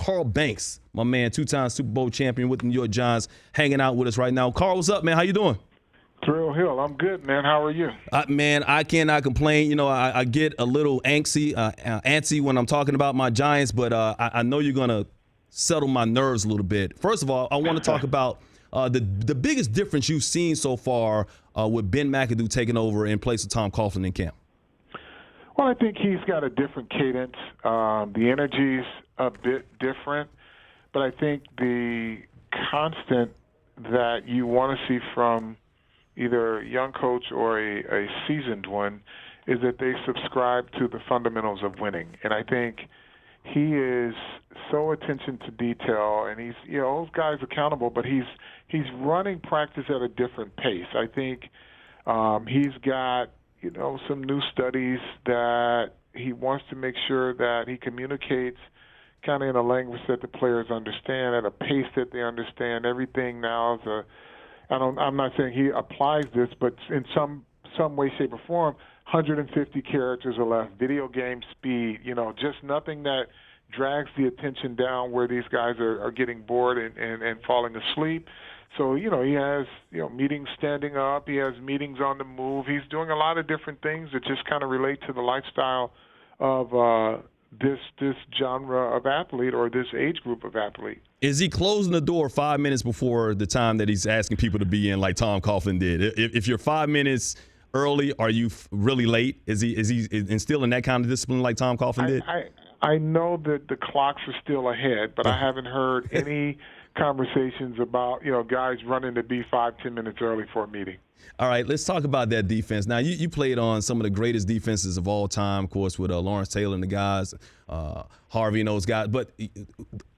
Carl Banks, my man, two-time Super Bowl champion with the New York Giants, hanging out with us right now. Carl, what's up, man? How you doing? Thrill Hill, I'm good, man. How are you? Man, I cannot complain. You know, I get a little antsy when I'm talking about my Giants, but I know you're going to settle my nerves a little bit. First of all, I want to talk about the biggest difference you've seen so far with Ben McAdoo taking over in place of Tom Coughlin in camp. Well, I think he's got a different cadence. The energy's a bit different, but I think the constant that you want to see from either a young coach or a seasoned one is that they subscribe to the fundamentals of winning. And I think he is so attention to detail, and he's, those guys accountable, but he's running practice at a different pace. I think he's got, some new studies that he wants to make sure that he communicates kind of in a language that the players understand, at a pace that they understand. Everything now is I'm not saying he applies this, but in some way, shape, or form, 150 characters or less, video game speed, just nothing that drags the attention down where these guys are getting bored and falling asleep. So, he has, meetings standing up. He has meetings on the move. He's doing a lot of different things that just kind of relate to the lifestyle of this genre of athlete or this age group of athlete. Is he closing the door 5 minutes before the time that he's asking people to be in, like Tom Coughlin did? If you're 5 minutes early, are you really late? Is he instilling that kind of discipline like Tom Coughlin did? I know that the clocks are still ahead, but I haven't heard any conversations about guys running to be 5-10 minutes early for a meeting. All right, let's talk about that defense. Now, you played on some of the greatest defenses of all time, of course, with Lawrence Taylor and the guys, Harvey and those guys. But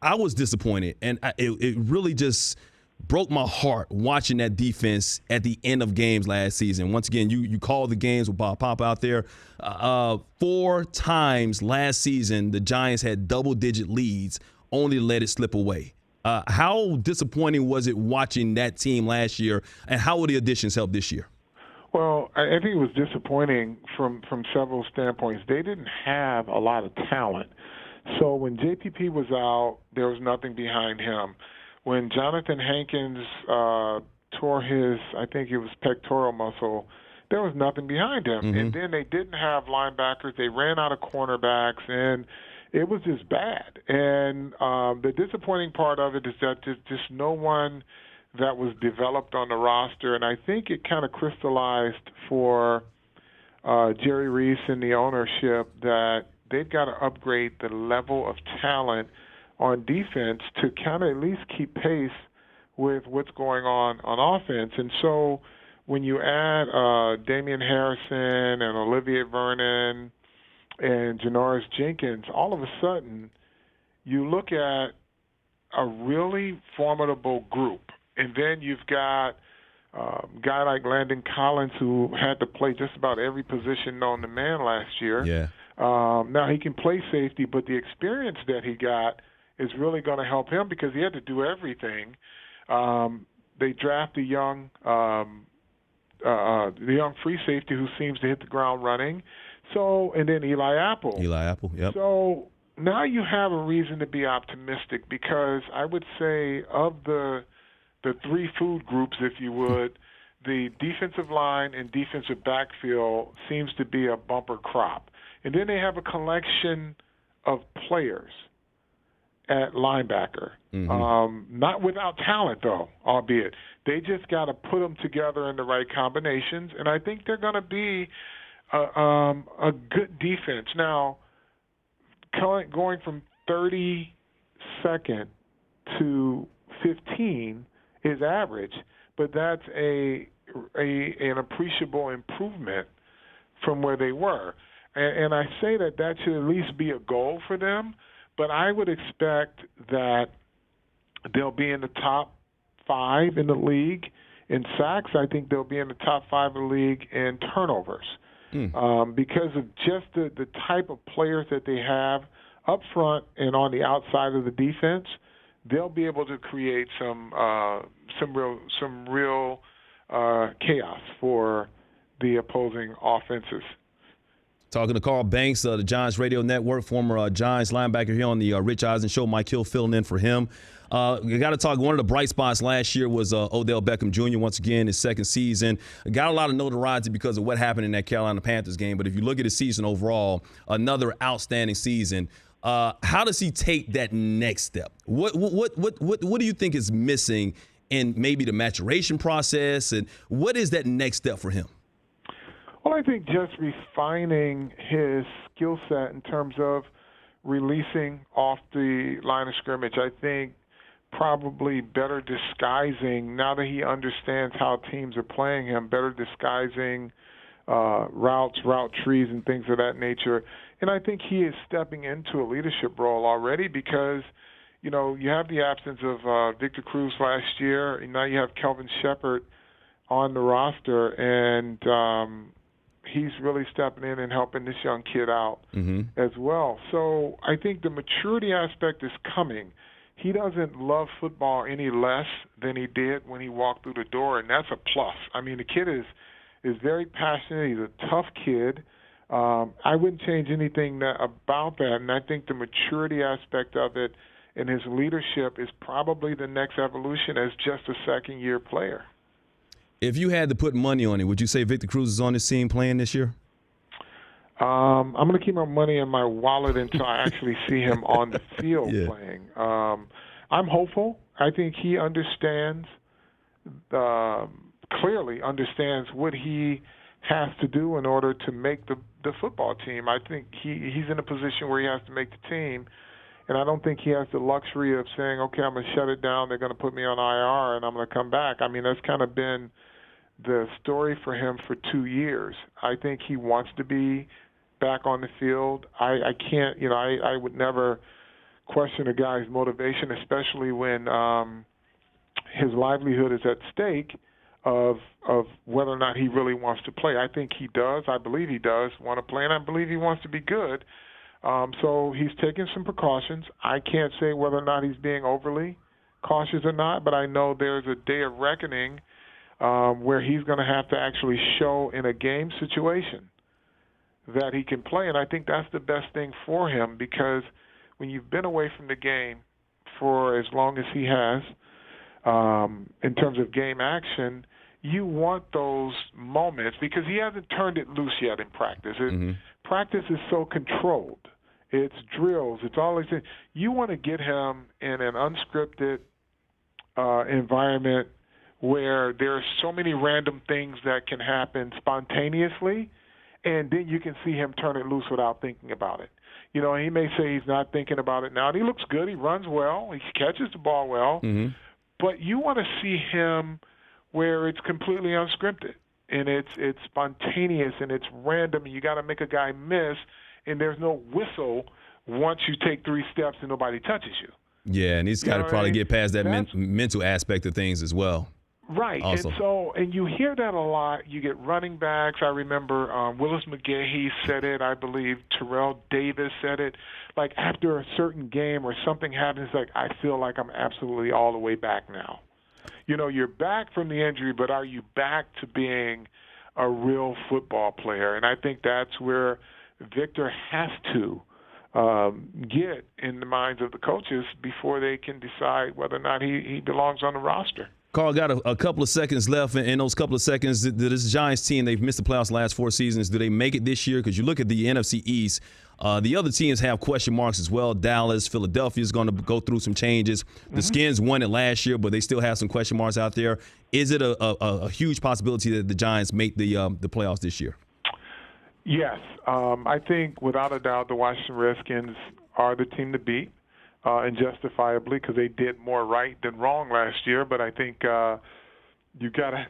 I was disappointed, and it really just broke my heart watching that defense at the end of games last season. Once again, you called the games with Bob Pop out there. 4 times last season, the Giants had double-digit leads, only to let it slip away. How disappointing was it watching that team last year, and how will the additions help this year? Well, I think it was disappointing from several standpoints. They didn't have a lot of talent. So when JPP was out, there was nothing behind him. When Jonathan Hankins tore his, I think it was pectoral muscle, there was nothing behind him. Mm-hmm. And then they didn't have linebackers. They ran out of cornerbacks, and it was just bad. And the disappointing part of it is that there's just no one that was developed on the roster. And I think it kind of crystallized for Jerry Reese and the ownership that they've got to upgrade the level of talent on defense to kind of at least keep pace with what's going on offense. And so when you add Damian Harrison and Olivier Vernon and Janoris Jenkins, all of a sudden you look at a really formidable group. And then you've got a guy like Landon Collins who had to play just about every position known to man last year. Yeah. Now he can play safety, but the experience that he got is really going to help him because he had to do everything. They draft the young free safety who seems to hit the ground running. So, and then Eli Apple. Yep. So now you have a reason to be optimistic because I would say of the 3 food groups, if you would, the defensive line and defensive backfield seems to be a bumper crop. And then they have a collection of players at linebacker. Mm-hmm. Not without talent, though, albeit. They just got to put them together in the right combinations, and I think they're going to be a good defense. Now, going from 32nd to 15 is average, but that's an appreciable improvement from where they were. And I say that should at least be a goal for them, but I would expect that they'll be in the top 5 in the league in sacks. I think they'll be in the top 5 in the league in turnovers because of just the type of players that they have up front and on the outside of the defense. They'll be able to create some real chaos for the opposing offenses. Talking to Carl Banks, the Giants Radio Network, former Giants linebacker here on the Rich Eisen Show. Mike Hill filling in for him. We got to talk. One of the bright spots last year was Odell Beckham Jr. Once again, his second season. Got a lot of notoriety because of what happened in that Carolina Panthers game. But if you look at his season overall, another outstanding season. How does he take that next step? What do you think is missing in maybe the maturation process, and what is that next step for him? Well, I think just refining his skill set in terms of releasing off the line of scrimmage. I think probably better disguising, now that he understands how teams are playing him, better disguising routes, route trees, and things of that nature. And I think he is stepping into a leadership role already because, you know, you have the absence of Victor Cruz last year, and now you have Kelvin Shepherd on the roster, and he's really stepping in and helping this young kid out as well. So I think the maturity aspect is coming. He doesn't love football any less than he did when he walked through the door, and that's a plus. I mean, the kid is very passionate. He's a tough kid. I wouldn't change anything about that, and I think the maturity aspect of it and his leadership is probably the next evolution as just a second-year player. If you had to put money on it, would you say Victor Cruz is on this team playing this year? I'm going to keep my money in my wallet until I actually see him on the field playing. I'm hopeful. I think he understands, clearly understands what he has to do in order to make the football team. I think he's in a position where he has to make the team, and I don't think he has the luxury of saying, okay, I'm going to shut it down, they're going to put me on IR, and I'm going to come back. I mean, that's kind of been the story for him for 2 years. I think he wants to be back on the field. I can't, I would never question a guy's motivation, especially when his livelihood is at stake of whether or not he really wants to play. I think he does. I believe he does want to play, and I believe he wants to be good. So he's taking some precautions. I can't say whether or not he's being overly cautious or not, but I know there's a day of reckoning where he's going to have to actually show in a game situation that he can play, and I think that's the best thing for him because when you've been away from the game for as long as he has, in terms of game action, you want those moments because he hasn't turned it loose yet in practice. Practice is so controlled. It's drills. It's all these things. You want to get him in an unscripted environment where there are so many random things that can happen spontaneously, and then you can see him turn it loose without thinking about it. You know, he may say he's not thinking about it now. And he looks good. He runs well. He catches the ball well. But you want to see him where it's completely unscripted and it's spontaneous and it's random, and you got to make a guy miss, and there's no whistle once you take 3 steps and nobody touches you. Yeah, and he's got to probably get past that mental aspect of things as well. Right, also. And you hear that a lot. You get running backs. I remember Willis McGahee said it. I believe Terrell Davis said it. Like after a certain game or something happens, like I feel like I'm absolutely all the way back now. You know, you're back from the injury, but are you back to being a real football player? And I think that's where Victor has to get in the minds of the coaches before they can decide whether or not he belongs on the roster. Carl, got a couple of seconds left. In those couple of seconds, this Giants team, they've missed the playoffs the last 4 seasons. Do they make it this year? Because you look at the NFC East, the other teams have question marks as well. Dallas, Philadelphia is going to go through some changes. The Skins won it last year, but they still have some question marks out there. Is it a huge possibility that the Giants make the playoffs this year? Yes. I think without a doubt the Washington Redskins are the team to beat. And justifiably, because they did more right than wrong last year. But I think you gotta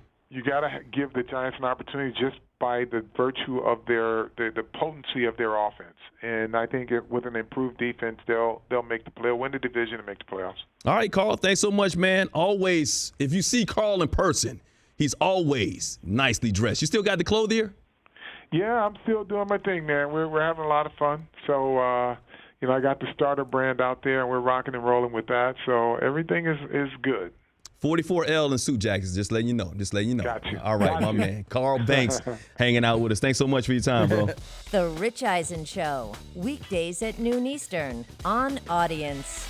give the Giants an opportunity just by the virtue of the potency of their offense. And I think with an improved defense, they'll win the division and make the playoffs. All right, Carl. Thanks so much, man. Always, if you see Carl in person, he's always nicely dressed. You still got the clothes here? Yeah, I'm still doing my thing, man. We're having a lot of fun. So. I got the starter brand out there, and we're rocking and rolling with that. So everything is good. 44L and suit jackets. Just letting you know. Got you. All right, Got my you. man. Carl Banks hanging out with us. Thanks so much for your time, bro. The Rich Eisen Show, weekdays at noon Eastern on Audience.